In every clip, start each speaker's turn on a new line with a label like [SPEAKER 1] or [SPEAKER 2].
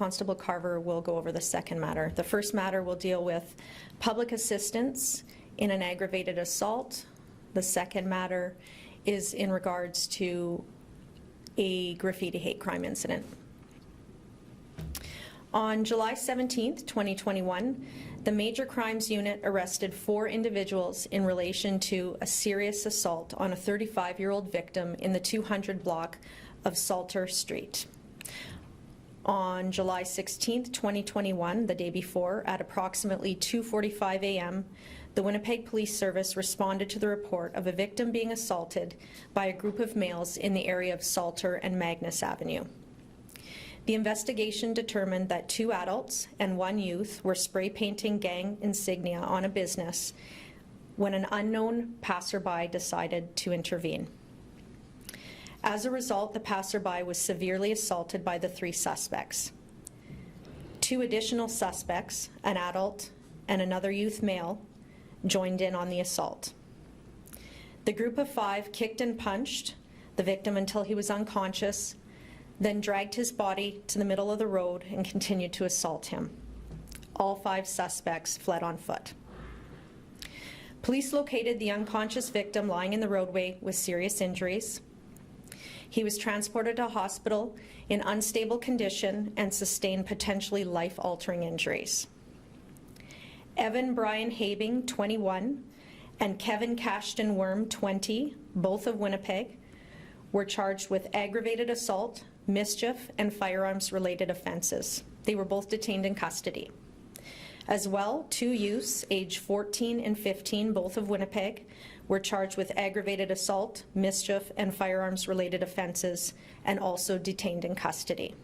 [SPEAKER 1] Constable Carver will go over the second matter. The first matter will deal with public assistance in an aggravated assault. The second matter is in regards to a graffiti hate crime incident. On July 17th, 2021, the Major Crimes Unit arrested 4 individuals in relation to a serious assault on a 35-year-old victim in the 200 block of Salter Street. On July 16th, 2021, the day before, at approximately 2:45 a.m., the Winnipeg Police Service responded to the report of a victim being assaulted by a group of males in the area of Salter and Magnus Avenue. The investigation determined that 2 adults and 1 youth were spray painting gang insignia on a business when an unknown passerby decided to intervene. As a result, the passerby was severely assaulted by the 3 suspects. 2 additional suspects, an adult and another youth male, joined in on the assault. The group of 5 kicked and punched the victim until he was unconscious, then dragged his body to the middle of the road and continued to assault him. All 5 suspects fled on foot. Police located the unconscious victim lying in the roadway with serious injuries. He was transported to a hospital in unstable condition and sustained potentially life-altering injuries. Evan Brian Habing, 21, and Kevin Cashton Worm, 20, both of Winnipeg, were charged with aggravated assault, mischief, and firearms-related offences. They were both detained in custody. As well, 2 youths, aged 14 and 15, both of Winnipeg, were charged with aggravated assault, mischief, and firearms-related offences, and also detained in custody.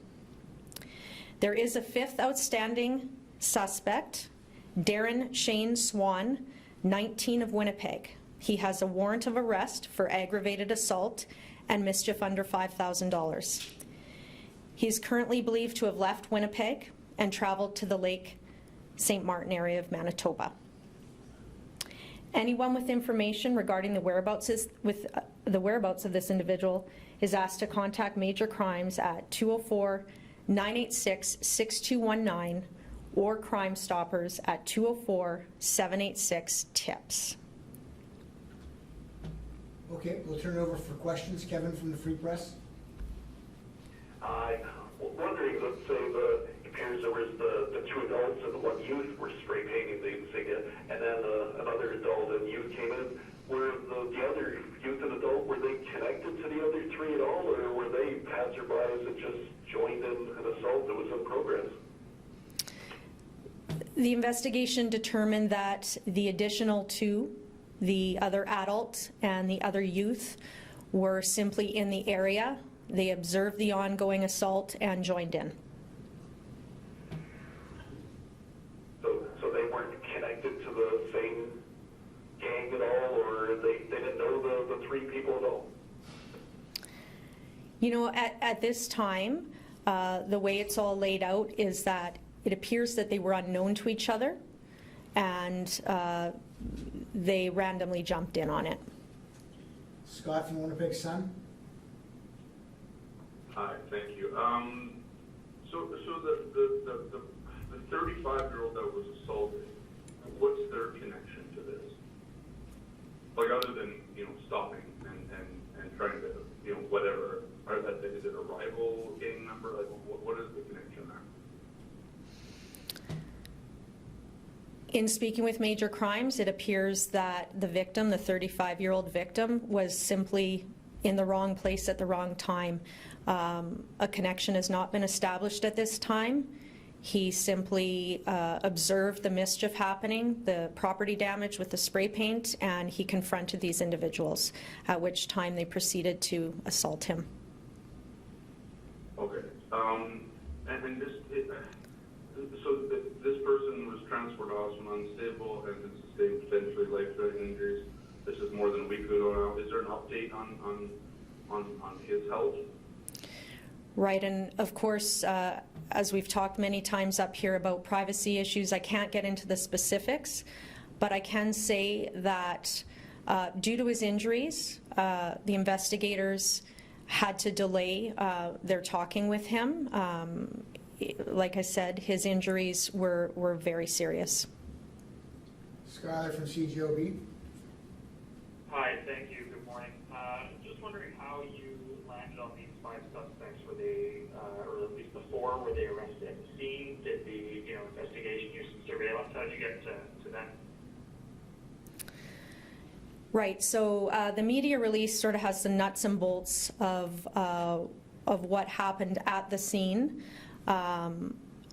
[SPEAKER 1] There is a 5th outstanding suspect, Darren Shane Swan, 19 of Winnipeg. He has a warrant of arrest for aggravated assault and mischief under $5,000. He is currently believed to have left Winnipeg and traveled to the Lake St. Martin area of Manitoba. Anyone with information regarding the whereabouts of this individual is asked to contact Major Crimes at 204-986-6219 or Crime Stoppers at 204-786-TIPS.
[SPEAKER 2] Okay, we'll turn it over for questions. Kevin from the Free Press.
[SPEAKER 3] I'm wondering, let's say it appears there was the 2 adults and the 1 youth were spray painting the insignia, and then another adult and youth came in. Were the other youth and adult, were they connected to the other 3 at all, or were they passerbys that just joined in an assault that was in progress?
[SPEAKER 1] The investigation determined that the additional 2, the other adult and the other youth, were simply in the area. They observed the ongoing assault and joined in.
[SPEAKER 3] So they weren't connected to the same gang at all, or they didn't know the 3 people at all?
[SPEAKER 1] You know, at this time, the way it's all laid out is that it appears that they were unknown to each other, and they randomly jumped in on it.
[SPEAKER 2] Scott from Winnipeg Sun.
[SPEAKER 4] Hi, thank you. So the 35-year-old that was assaulted, what's their connection to this? Like, other than, stopping and trying to, whatever, is it a rival gang member? Like, what is the connection there?
[SPEAKER 1] In speaking with Major Crimes, it appears that the victim, the 35-year-old victim, was simply in the wrong place at the wrong time. A connection has not been established at this time. He simply observed the mischief happening, the property damage with the spray paint, and he confronted these individuals, at which time they proceeded to assault him.
[SPEAKER 4] Okay. And this person was transported to hospital unstable and sustained potentially life-threatening injuries. This is more than a week ago now. Is there an update on his health?
[SPEAKER 1] Right, and of course, as we've talked many times up here about privacy issues, I can't get into the specifics, but I can say that due to his injuries, the investigators had to delay their talking with him. like I said, his injuries were very serious.
[SPEAKER 2] Skylar from CGOB.
[SPEAKER 5] Hi, thank you. Good morning. Just wondering how you landed on these 5 suspects. Were they, or at least the 4, were they arrested at the scene? Did the investigation use some surveillance? How did you get to them?
[SPEAKER 1] Right. So the media release sort of has the nuts and bolts of what happened at the scene.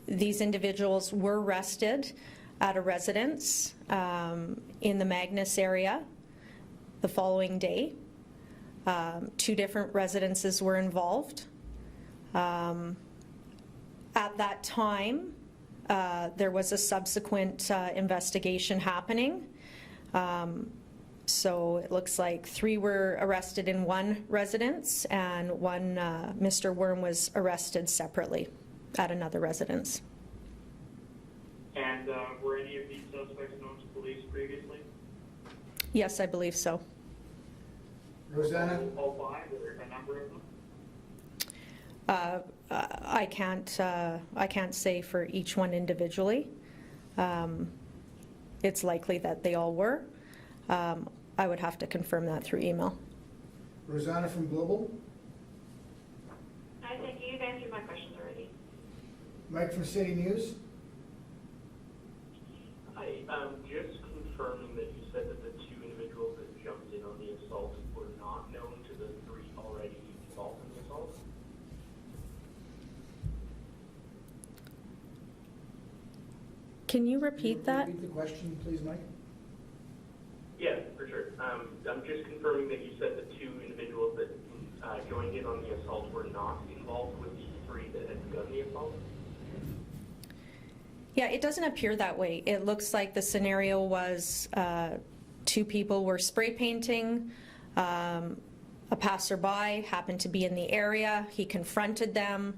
[SPEAKER 1] These individuals were arrested at a residence in the Magnus area the following day. 2 different residences were involved. At that time, there was a subsequent investigation happening. So it looks like 3 were arrested in one residence, and one, Mr. Worm, was arrested separately at another residence.
[SPEAKER 5] And were any of these suspects known to police previously?
[SPEAKER 1] Yes, I believe so.
[SPEAKER 2] Rosanna?
[SPEAKER 5] All 5, or a number of them?
[SPEAKER 1] I can't say for each one individually. It's likely that they all were. I would have to confirm that through email.
[SPEAKER 2] Rosanna from Global.
[SPEAKER 6] Hi, thank you. You've answered my questions already.
[SPEAKER 2] Mike from City News.
[SPEAKER 7] Hi, just confirming that you said that the 2 individuals that jumped in on the assault were not known to the 3 already involved in the assault?
[SPEAKER 1] Can you repeat that?
[SPEAKER 2] Repeat the question, please, Mike.
[SPEAKER 7] Yeah, for sure. I'm just confirming that you said the 2 individuals that joined in on the assault were not involved with the 3 that had begun the assault?
[SPEAKER 1] Yeah, it doesn't appear that way. It looks like the scenario was 2 people were spray painting. A passerby happened to be in the area. He confronted them.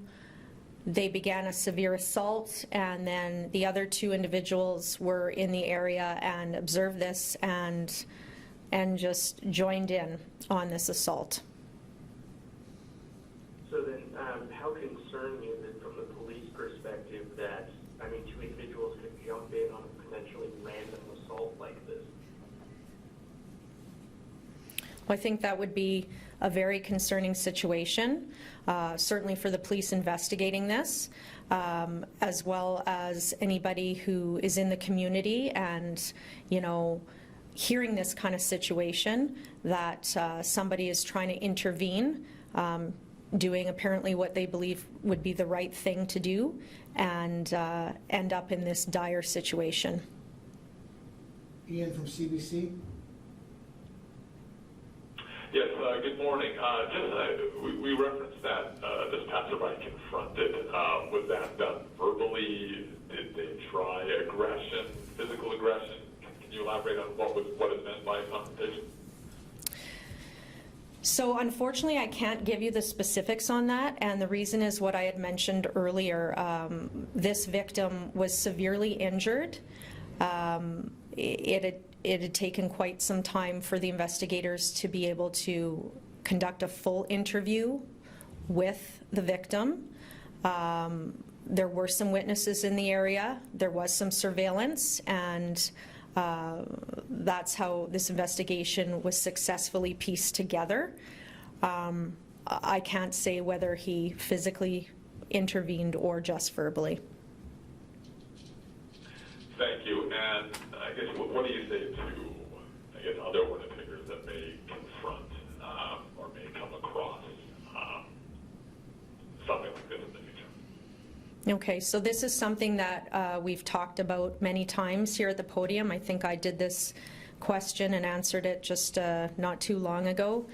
[SPEAKER 1] They began a severe assault, and then the other 2 individuals were in the area and observed this and just joined in on this assault.
[SPEAKER 7] So then, how concerning is it from the police perspective that, 2 individuals could jump in on a potentially random assault like this?
[SPEAKER 1] I think that would be a very concerning situation, certainly for the police investigating this, as well as anybody who is in the community and, hearing this kind of situation, that somebody is trying to intervene, doing apparently what they believe would be the right thing to do, and end up in this dire situation.
[SPEAKER 2] Ian from CBC.
[SPEAKER 8] Yes, good morning. We referenced that this passerby confronted. Was that done verbally? Did they try aggression, physical aggression? Can you elaborate on what is meant by confrontation?
[SPEAKER 1] So unfortunately, I can't give you the specifics on that, and the reason is what I had mentioned earlier. This victim was severely injured. It had taken quite some time for the investigators to be able to conduct a full interview with the victim. There were some witnesses in the area. There was some surveillance, and that's how this investigation was successfully pieced together. I can't say whether he physically intervened or just verbally.
[SPEAKER 8] Thank you. And I guess what do you say to, other Winnipeggers that may confront or may come across something like this in the future?
[SPEAKER 1] Okay, so this is something that we've talked about many times here at the podium. I think I did this question and answered it just not too long ago.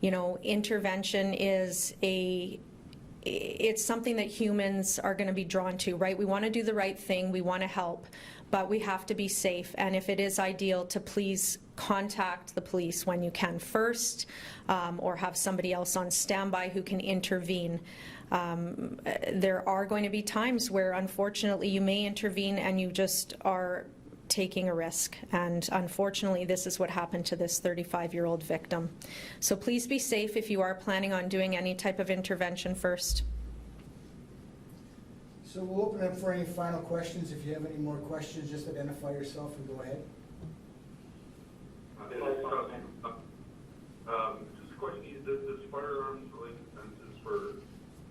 [SPEAKER 1] Intervention is it's something that humans are going to be drawn to, right? We want to do the right thing, we want to help, but we have to be safe, and if it is ideal to please contact the police when you can first, or have somebody else on standby who can intervene. There are going to be times where unfortunately you may intervene and you just are taking a risk, and unfortunately this is what happened to this 35-year-old victim. So please be safe if you are planning on doing any type of intervention first.
[SPEAKER 2] So we'll open up for any final questions. If you have any more questions, just identify yourself and go ahead.
[SPEAKER 4] Just a question, does firearms related offenses for, I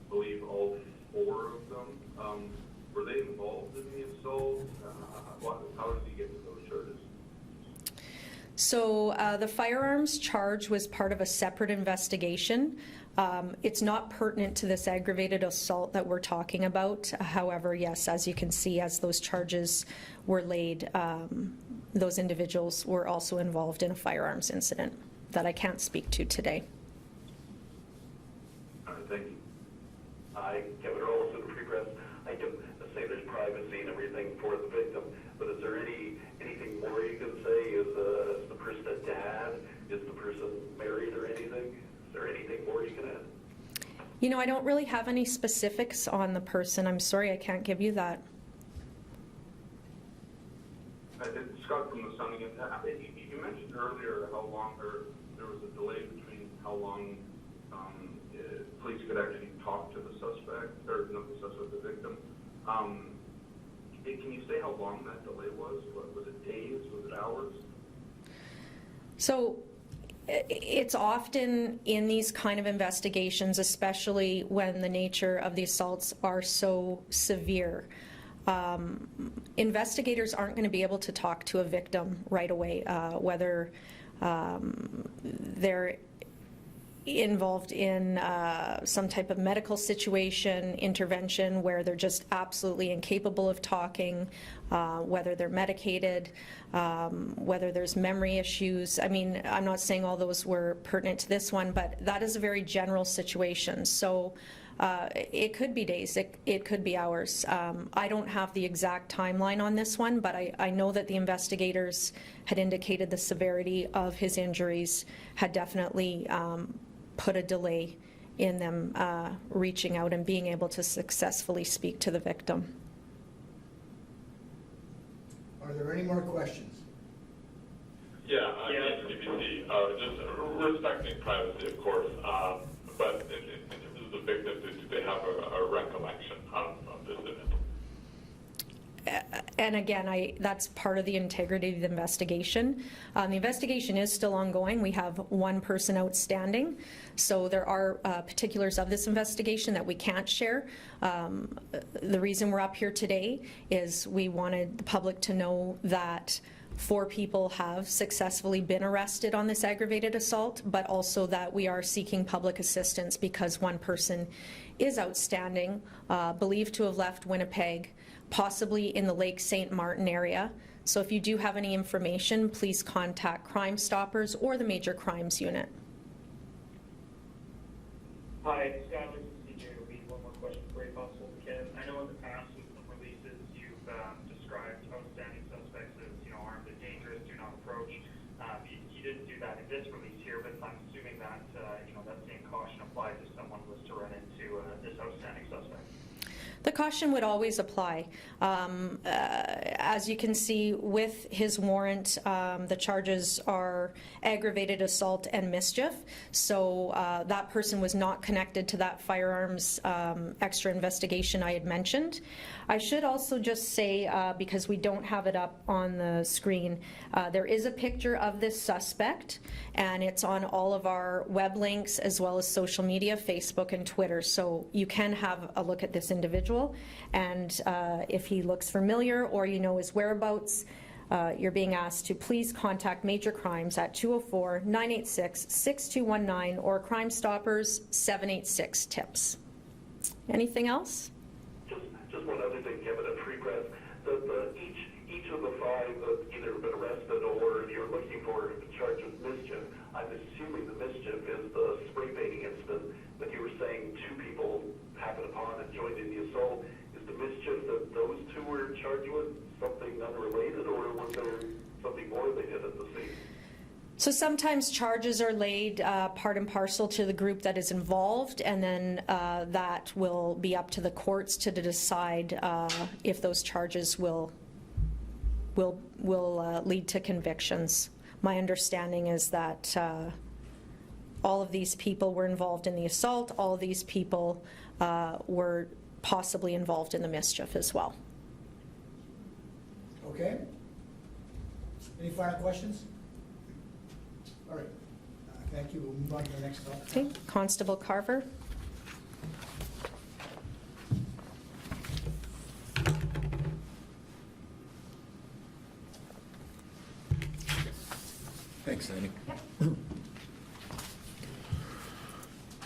[SPEAKER 4] believe, all 4 of them, were they involved in the assault? How did he get to those charges?
[SPEAKER 1] So the firearms charge was part of a separate investigation. It's not pertinent to this aggravated assault that we're talking about. However, yes, as you can see, as those charges were laid, those individuals were also involved in a firearms incident that I can't speak to today.
[SPEAKER 4] All right, thank you.
[SPEAKER 3] I, Kevin Rollis of the Free Press, I can say there's privacy and everything for the victim, but is there anything more you can say? Is the person a dad? Is the person married or anything? Is there anything more you can add?
[SPEAKER 1] You know, I don't really have any specifics on the person. I'm sorry, I can't give you that.
[SPEAKER 4] Scott from the Sun again. You mentioned earlier how long there was a delay between how long police could actually talk to the suspect, or not the suspect, the victim. Can you say how long that delay was? Was it days? Was it hours?
[SPEAKER 1] So it's often in these kind of investigations, especially when the nature of the assaults are so severe, investigators aren't going to be able to talk to a victim right away, whether they're involved in some type of medical situation, intervention where they're just absolutely incapable of talking, whether they're medicated, whether there's memory issues. I mean, I'm not saying all those were pertinent to this one, but that is a very general situation. So it could be days, it could be hours. I don't have the exact timeline on this one, but I know that the investigators had indicated the severity of his injuries had definitely put a delay in them reaching out and being able to successfully speak to the victim.
[SPEAKER 2] Are there any more questions?
[SPEAKER 8] Yeah, CBC, just respecting privacy, of course, but in terms of the victim, do they have a recollection of this event?
[SPEAKER 1] And again, that's part of the integrity of the investigation. The investigation is still ongoing. We have one person outstanding, so there are particulars of this investigation that we can't share. The reason we're up here today is we wanted the public to know that 4 people have successfully been arrested on this aggravated assault, but also that we are seeking public assistance because one person is outstanding, believed to have left Winnipeg, possibly in the Lake St. Martin area. So if you do have any information, please contact Crime Stoppers or the Major Crimes Unit.
[SPEAKER 5] Hi, it's Scott with CJ. One more question for you, possible, Ken. I know in the past with some releases you've described outstanding suspects as, armed and dangerous, do not approach. You didn't do that in this release here, but I'm assuming that, that same caution applies if someone was to run into this outstanding suspect.
[SPEAKER 1] The caution would always apply. As you can see with his warrant, the charges are aggravated assault and mischief. So that person was not connected to that firearms extra investigation I had mentioned. I should also just say, because we don't have it up on the screen, there is a picture of this suspect, and it's on all of our web links as well as social media, Facebook and Twitter. So you can have a look at this individual. And if he looks familiar or you know his whereabouts, you're being asked to please contact Major Crimes at 204-986-6219 or Crime Stoppers 786-TIPS. Anything else?
[SPEAKER 3] Just one other thing, Kevin, at Free Press. Each of the 5 that either have been arrested or you're looking for charged with mischief, I'm assuming the mischief is the spray painting incident that you were saying 2 people happened upon and joined in the assault. Is the mischief that those 2 were charged with something unrelated, or was there something more they did at the scene?
[SPEAKER 1] So sometimes charges are laid part and parcel to the group that is involved, and then that will be up to the courts to decide if those charges will lead to convictions. My understanding is that all of these people were involved in the assault. All of these people were possibly involved in the mischief as well.
[SPEAKER 2] Okay? Any final questions? All right. Thank you. We'll move on to the next topic.
[SPEAKER 1] Okay, Constable Carver.
[SPEAKER 9] Thanks, Annie.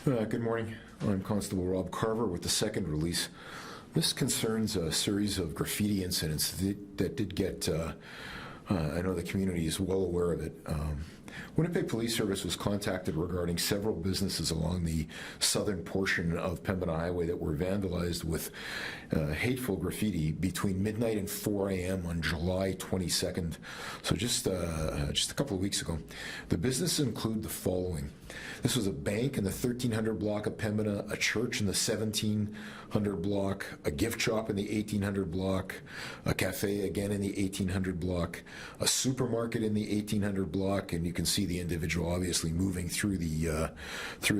[SPEAKER 9] Good morning. I'm Constable Rob Carver with the second release. This concerns a series of graffiti incidents that did get, I know the community is well aware of it. Winnipeg Police Service was contacted regarding several businesses along the southern portion of Pembina Highway that were vandalized with hateful graffiti between midnight and 4 a.m. on July 22nd, so just a couple of weeks ago. The businesses include the following. This was a bank in the 1300 block of Pembina, a church in the 1700 block, a gift shop in the 1800 block, a cafe again in the 1800 block, a supermarket in the 1800 block, and you can see the individual obviously moving through the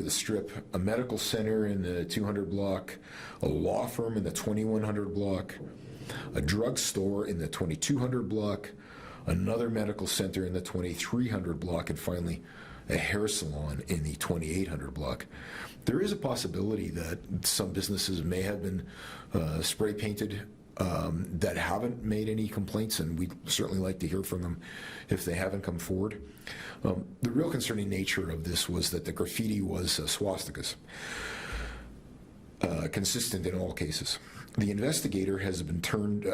[SPEAKER 9] strip, a medical center in the 200 block, a law firm in the 2100 block, a drugstore in the 2200 block, another medical center in the 2300 block, and finally a hair salon in the 2800 block. There is a possibility that some businesses may have been spray painted that haven't made any complaints, and we'd certainly like to hear from them if they haven't come forward. The real concerning nature of this was that the graffiti was swastikas, consistent in all cases. The investigation has been turned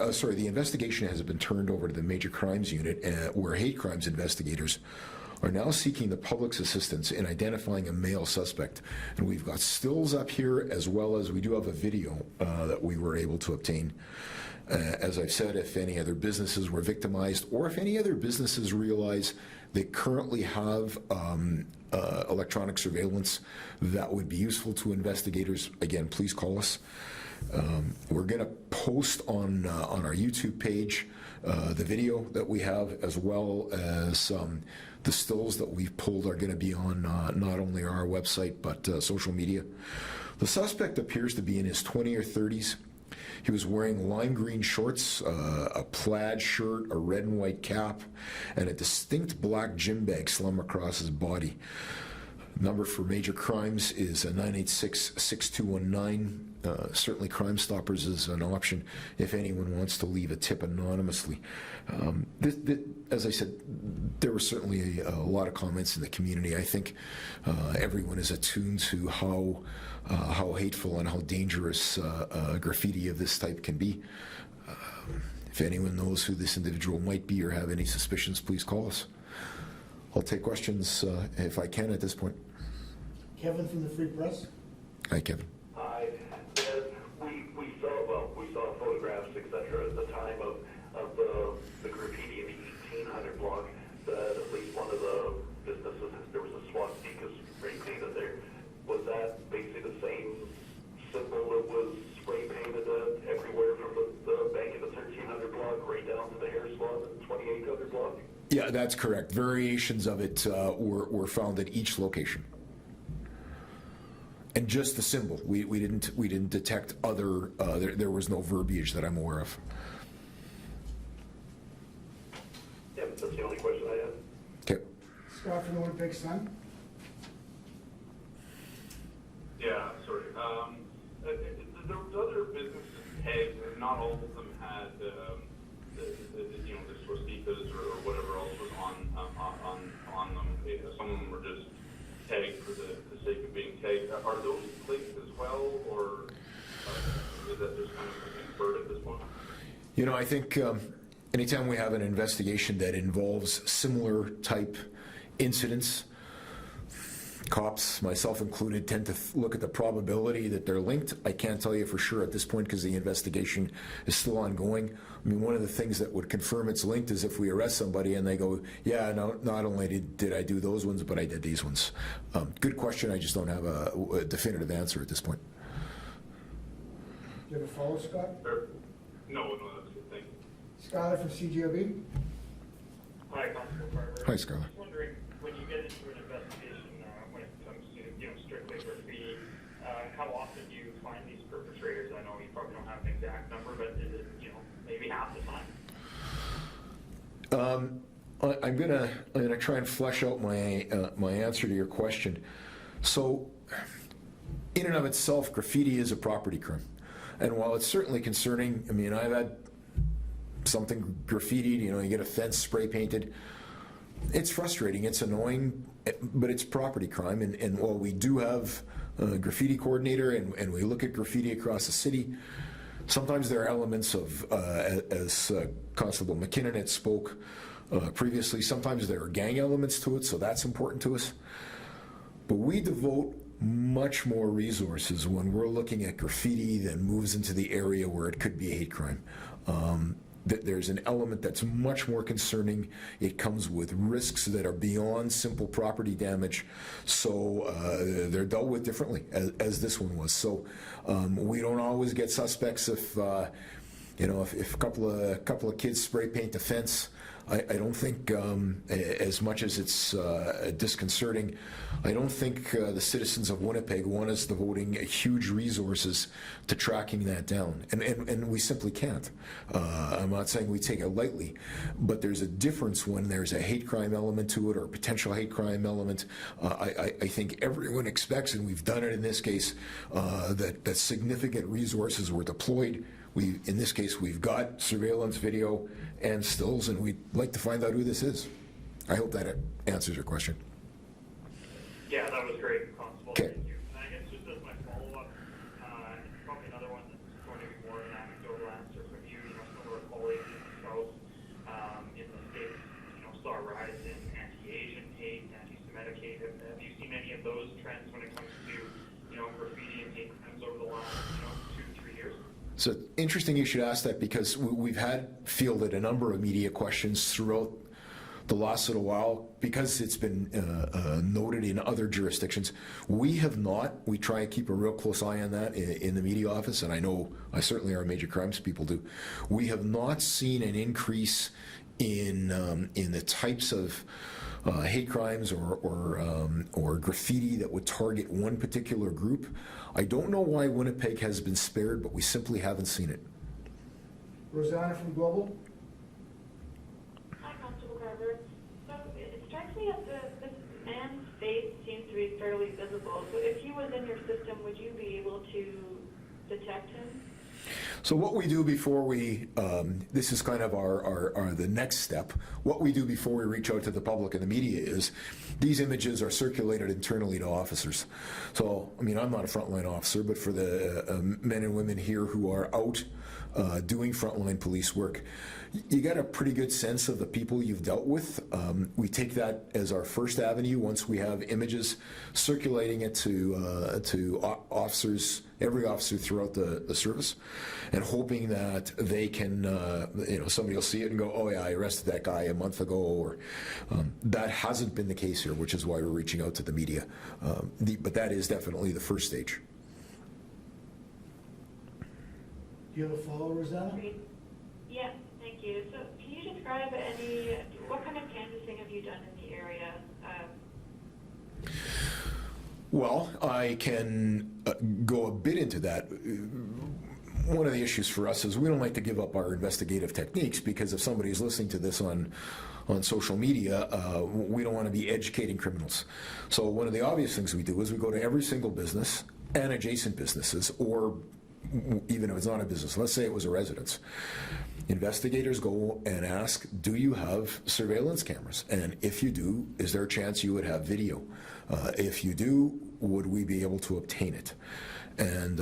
[SPEAKER 9] over to the Major Crimes Unit, where hate crimes investigators are now seeking the public's assistance in identifying a male suspect. And we've got stills up here, as well as we do have a video that we were able to obtain. As I've said, if any other businesses were victimized, or if any other businesses realize they currently have electronic surveillance that would be useful to investigators, again, please call us. We're going to post on our YouTube page the video that we have, as well as the stills that we've pulled are going to be on not only our website but social media. The suspect appears to be in his 20s or 30s. He was wearing lime green shorts, a plaid shirt, a red and white cap, and a distinct black gym bag slung across his body. Number for major crimes is 986-6219. Certainly Crime Stoppers is an option if anyone wants to leave a tip anonymously. As I said, there were certainly a lot of comments in the community. I think everyone is attuned to how hateful and how dangerous graffiti of this type can be. If anyone knows who this individual might be or have any suspicions, please call us. I'll take questions if I can at this point.
[SPEAKER 2] Kevin from the Free Press.
[SPEAKER 9] Hi, Kevin.
[SPEAKER 3] Hi. We saw photographs, etc. at the time of the graffiti in the 1800 block. That at least one of the businesses, there was a swastika spray painted there. Was that basically the same symbol that was spray painted everywhere from the bank in the 1300 block right down to the hair salon in the 2800 block?
[SPEAKER 9] Yeah, that's correct. Variations of it were found at each location. And just the symbol. We didn't detect other. There was no verbiage that I'm aware of.
[SPEAKER 3] Yeah, that's the only question I had.
[SPEAKER 9] Okay.
[SPEAKER 2] Scott from the Winnipeg Sun.
[SPEAKER 4] Yeah, sorry. There was other businesses tagged, and not all of them had the swastikas or whatever else was on them. Some of them were just tagged for the sake of being tagged. Are those linked as well, or is that just kind of inferred at this point?
[SPEAKER 9] You know, I think anytime we have an investigation that involves similar type incidents, cops, myself included, tend to look at the probability that they're linked. I can't tell you for sure at this point because the investigation is still ongoing. I mean, one of the things that would confirm it's linked is if we arrest somebody and they go, yeah, no, not only did I do those ones, but I did these ones. Good question. I just don't have a definitive answer at this point.
[SPEAKER 2] Do you have a follow, Scott?
[SPEAKER 4] No, that's good. Thank you.
[SPEAKER 2] Skylar from CGOB.
[SPEAKER 5] Hi, Constable Carver.
[SPEAKER 9] Hi, Scarlett.
[SPEAKER 5] I was wondering, when you get into an investigation, when it comes to strictly graffiti, how often do you find these perpetrators? I know you probably exact number, but is it, maybe half the time?
[SPEAKER 9] I'm gonna try and flesh out my my answer to your question. So, in and of itself, graffiti is a property crime, and while it's certainly concerning, I mean, I've had something graffitied. You get a fence spray painted. It's frustrating. It's annoying, but it's property crime. And while we do have a graffiti coordinator, and we look at graffiti across the city, sometimes there are elements of, as Constable McKinnon had spoke previously, sometimes there are gang elements to it, so that's important to us. But we devote much more resources when we're looking at graffiti that moves into the area where it could be a hate crime. There's an element that's much more concerning. It comes with risks that are beyond simple property damage, so they're dealt with differently, as this one was. So we don't always get suspects if if a couple of kids spray paint the fence. I don't think, as much as it's disconcerting, I don't think the citizens of Winnipeg want us devoting huge resources to tracking that down, and we simply can't. I'm not saying we take it lightly, but there's a difference when there's a hate crime element to it or a potential hate crime element. I think everyone expects, and we've done it in this case, that significant resources were deployed. In this case, we've got surveillance video and stills, and we'd like to find out who this is. I hope that answers your question.
[SPEAKER 5] Yeah, that was great, Constable.
[SPEAKER 9] Okay.
[SPEAKER 5] Thank you. And I guess just as my follow-up, probably another one that's going to be more of an anecdotal answer from you. Some of our colleagues in the South, in the States, saw a rise in anti-Asian hate, anti-Semitic hate. Have you seen any of those trends when it comes to, graffiti and hate crimes over the last, 2-3 years?
[SPEAKER 9] So interesting you should ask that, because we've had fielded a number of media questions throughout the last little while, because it's been noted in other jurisdictions. We have not. We try and keep a real close eye on that in the media office, and I certainly our major crimes people do. We have not seen an increase in the types of hate crimes or graffiti that would target one particular group. I don't know why Winnipeg has been spared, but we simply haven't seen it.
[SPEAKER 2] Rosanna from Global?
[SPEAKER 6] Hi, Constable Carver. So it strikes me that this man's face seems to be fairly visible. So if he was in your system, would you be able to detect him?
[SPEAKER 9] So what we do before we, this is kind of the next step, what we do before we reach out to the public and the media is, these images are circulated internally to officers. So, I mean, I'm not a frontline officer, but for the men and women here who are out doing frontline police work, you get a pretty good sense of the people you've dealt with. We take that as our first avenue once we have images, circulating it to officers, every officer throughout the service, and hoping that they can, somebody will see it and go, oh yeah, I arrested that guy a month ago, or that hasn't been the case here, which is why we're reaching out to the media. But that is definitely the first stage.
[SPEAKER 2] Do you have a follow, Rosanna?
[SPEAKER 6] Great. Yeah, thank you. So can you describe what kind of canvassing have you done in the area?
[SPEAKER 9] Well, I can go a bit into that. One of the issues for us is we don't like to give up our investigative techniques, because if somebody's listening to this on social media, we don't want to be educating criminals. So one of the obvious things we do is we go to every single business and adjacent businesses, or even if it's not a business, let's say it was a residence. Investigators go and ask, do you have surveillance cameras? And if you do, is there a chance you would have video? If you do, would we be able to obtain it? And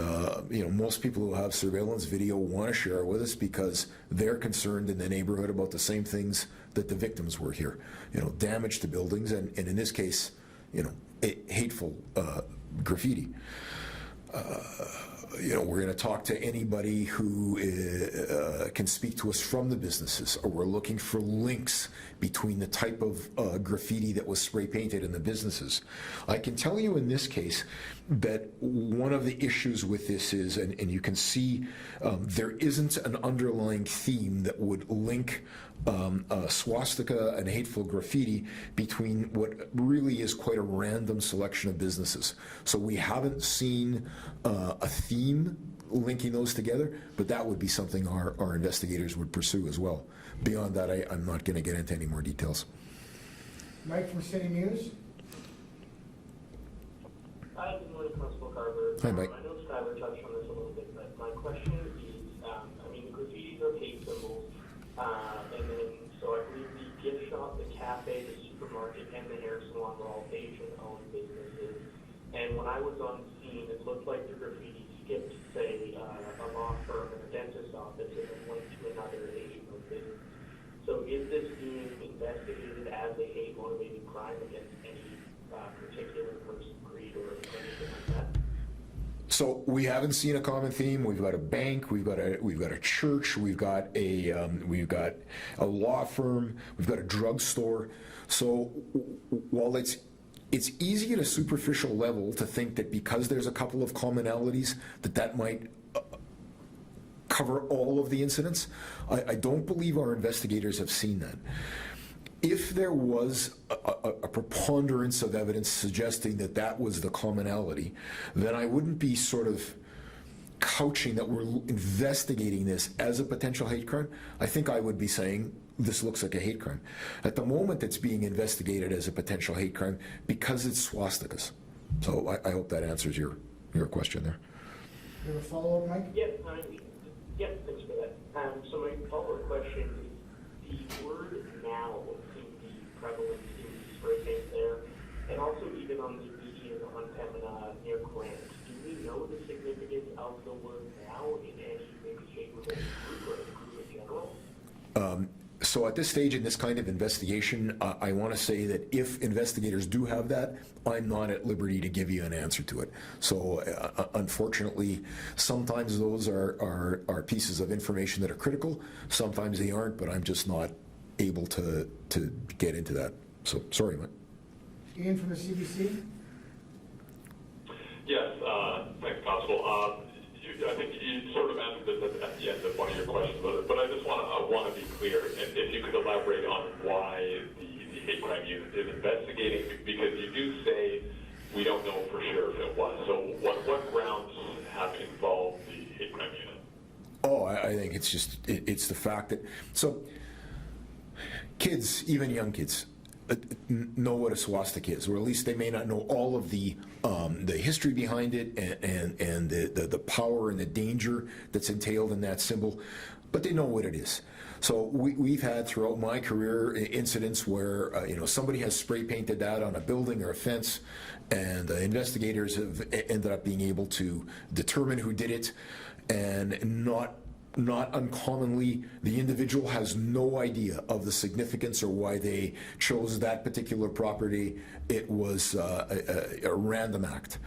[SPEAKER 9] most people who have surveillance video want to share it with us because they're concerned in the neighborhood about the same things that the victims were here. Damage to buildings, and in this case, hateful graffiti. We're going to talk to anybody who can speak to us from the businesses, or we're looking for links between the type of graffiti that was spray painted in the businesses. I can tell you in this case that one of the issues with this is, and you can see there isn't an underlying theme that would link swastika and hateful graffiti between what really is quite a random selection of businesses. So we haven't seen a theme linking those together, but that would be something our investigators would pursue as well. Beyond that, I'm not going to get into any more details.
[SPEAKER 2] Mike from City News?
[SPEAKER 7] Hi, good morning, Constable Carver.
[SPEAKER 9] Hi, Mike.
[SPEAKER 7] I know Skylar touched on this a little bit, but my question is, the graffitis are hate symbols, and then, so I believe the gift shop, the cafe, the supermarket, and the hair salon were all Asian-owned businesses. And when I was on scene, it looked like the graffiti skipped, say, a law firm and a dentist's office, and then went to another Asian-owned business. So is this being investigated as a hate-motivated crime against any particular person, creed, or anything like that?
[SPEAKER 9] So we haven't seen a common theme. We've got a bank, we've got a church, we've got a law firm, we've got a drugstore. So while it's easy at a superficial level to think that because there's a couple of commonalities that might cover all of the incidents, I don't believe our investigators have seen that. If there was a preponderance of evidence suggesting that was the commonality, then I wouldn't be sort of couching that we're investigating this as a potential hate crime. I think I would be saying this looks like a hate crime. At the moment, it's being investigated as a potential hate crime because it's swastikas. So I hope that answers your question there.
[SPEAKER 2] You have a follow-up, Mike?
[SPEAKER 7] Yep, thanks for that. So my follow-up question is, the word now seems to be prevalent in the spray paint there, and also even on the beaches on Pembina near Grant. Do we know the significance of the word now in any maybe shape or form or the group in general?
[SPEAKER 9] So at this stage in this kind of investigation, I want to say that if investigators do have that, I'm not at liberty to give you an answer to it. So unfortunately, sometimes those are pieces of information that are critical. Sometimes they aren't, but I'm just not able to get into that. So sorry, Mike.
[SPEAKER 2] Ian from the CBC?
[SPEAKER 8] Yes, thanks, Constable. I think you sort of answered this at the end of one of your questions, but I just want to be clear, if you could elaborate on why the hate crime unit is investigating, because you do say we don't know for sure if it was. So what grounds have involved the hate crime unit?
[SPEAKER 9] Oh, I think it's just, it's the fact that, so kids, even young kids, know what a swastika is, or at least they may not know all of the history behind it and the power and the danger that's entailed in that symbol, but they know what it is. So we've had throughout my career incidents where somebody has spray painted that on a building or a fence, and investigators have ended up being able to determine who did it, and not uncommonly, the individual has no idea of the significance or why they chose that particular property. It was a random act.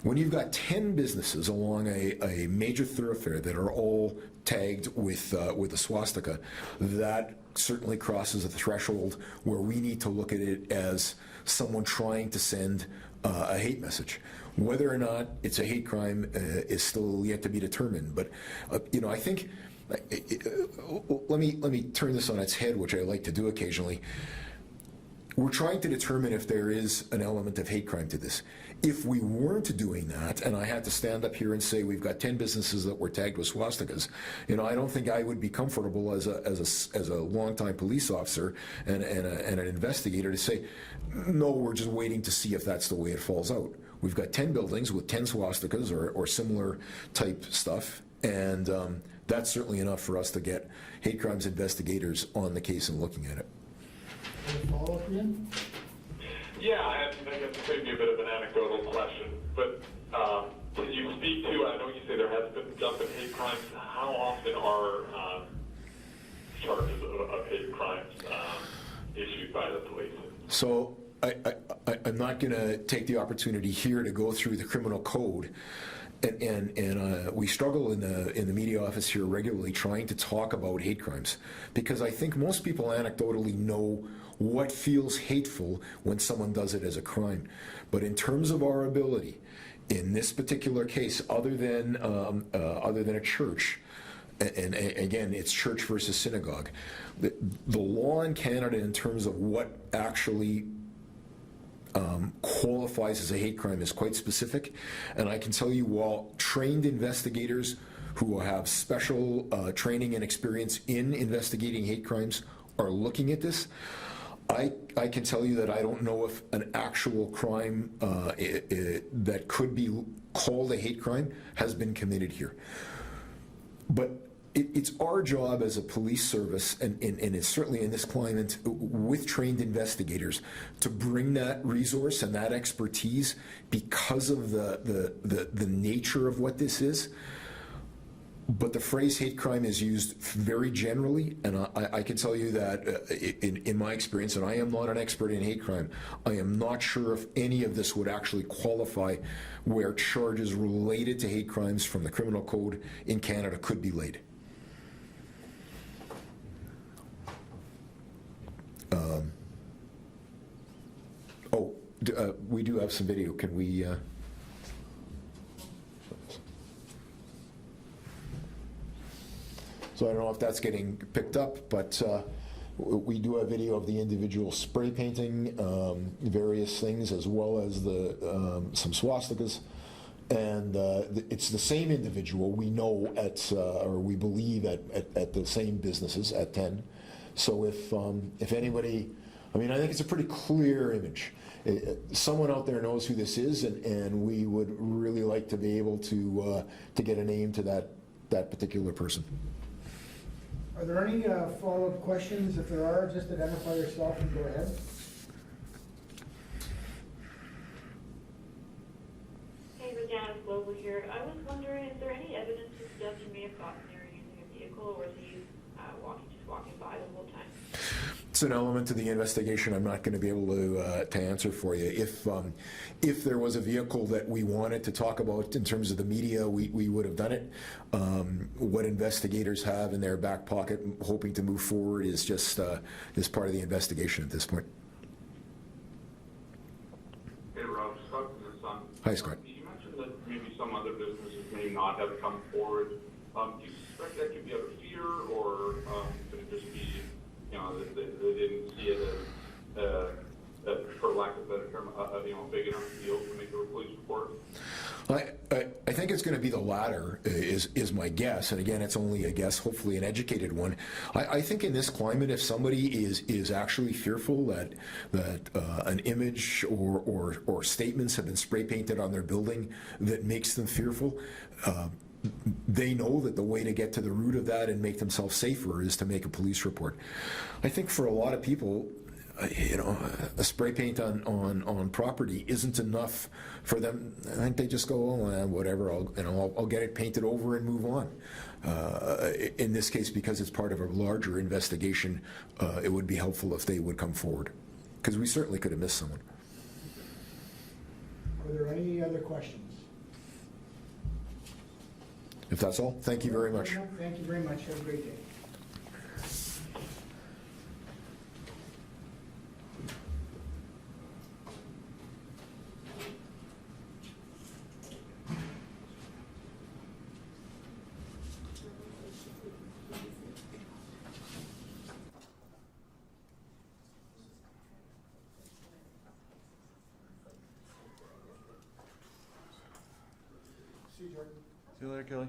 [SPEAKER 9] When you've got 10 businesses along a major thoroughfare that are all tagged with a swastika, that certainly crosses a threshold where we need to look at it as someone trying to send a hate message. Whether or not it's a hate crime is still yet to be determined. But I think let me turn this on its head, which I like to do occasionally. We're trying to determine if there is an element of hate crime to this. If we weren't doing that, and I had to stand up here and say we've got 10 businesses that were tagged with swastikas, I don't think I would be comfortable as a longtime police officer and an investigator to say, no, we're just waiting to see if that's the way it falls out. We've got 10 buildings with 10 swastikas or similar type stuff, and that's certainly enough for us to get hate crimes investigators on the case and looking at it.
[SPEAKER 2] Follow-up, Ian?
[SPEAKER 8] Yeah, I guess it may be a bit of an anecdotal question, but can you speak to, I know you say there has been a jump in hate crimes, how often are charges of hate crimes issued by the police?
[SPEAKER 9] So I'm not going to take the opportunity here to go through the criminal code, and we struggle in the media office here regularly trying to talk about hate crimes, because I think most people anecdotally know what feels hateful when someone does it as a crime. But in terms of our ability, in this particular case, other than a church, and again, it's church versus synagogue, the law in Canada in terms of what actually qualifies as a hate crime is quite specific, and I can tell you, while trained investigators who have special training and experience in investigating hate crimes are looking at this, I can tell you that I don't know if an actual crime that could be called a hate crime has been committed here. But it's our job as a police service, and it's certainly in this climate with trained investigators, to bring that resource and that expertise because of the nature of what this is. But the phrase hate crime is used very generally, and I can tell you that in my experience, and I am not an expert in hate crime, I am not sure if any of this would actually qualify where charges related to hate crimes from the criminal code in Canada could be laid. We do have some video. Can we... So I don't know if that's getting picked up, but we do have video of the individual spray painting various things, as well as some swastikas. And it's the same individual we know or we believe at the same businesses at 10. So if anybody, I mean, I think it's a pretty clear image. Someone out there knows who this is, and we would really like to be able to get a name to that particular person.
[SPEAKER 2] Are there any follow-up questions? If there are, just identify yourself and go ahead.
[SPEAKER 6] Hey, Regina Global here. I was wondering, is there any evidence to suggest you may have gotten there using a vehicle, or was he just walking by the whole time?
[SPEAKER 9] It's an element to the investigation I'm not going to be able to answer for you. If there was a vehicle that we wanted to talk about in terms of the media, we would have done it. What investigators have in their back pocket, hoping to move forward, is just is part of the investigation at this point.
[SPEAKER 4] Hey, Rob, Scott from the Sun.
[SPEAKER 9] Hi, Scott.
[SPEAKER 4] You mentioned that maybe some other businesses may not have come forward. Do you suspect that could be out of fear, or could it just be, that they didn't see it as, for lack of a better term, big enough deal to make a police report?
[SPEAKER 9] I think it's going to be the latter, is my guess, and again, it's only a guess, hopefully an educated one. I think in this climate, if somebody is actually fearful that an image or statements have been spray painted on their building that makes them fearful, they know that the way to get to the root of that and make themselves safer is to make a police report. I think for a lot of people, a spray paint on property isn't enough for them. I think they just go, oh, whatever, I'll get it painted over and move on. In this case, because it's part of a larger investigation, it would be helpful if they would come forward, because we certainly could have missed someone.
[SPEAKER 2] Are there any other questions?
[SPEAKER 9] If that's all, thank you very much.
[SPEAKER 2] Thank you very much. Have a great day. See you, Jordan.
[SPEAKER 10] See you later, Kelly.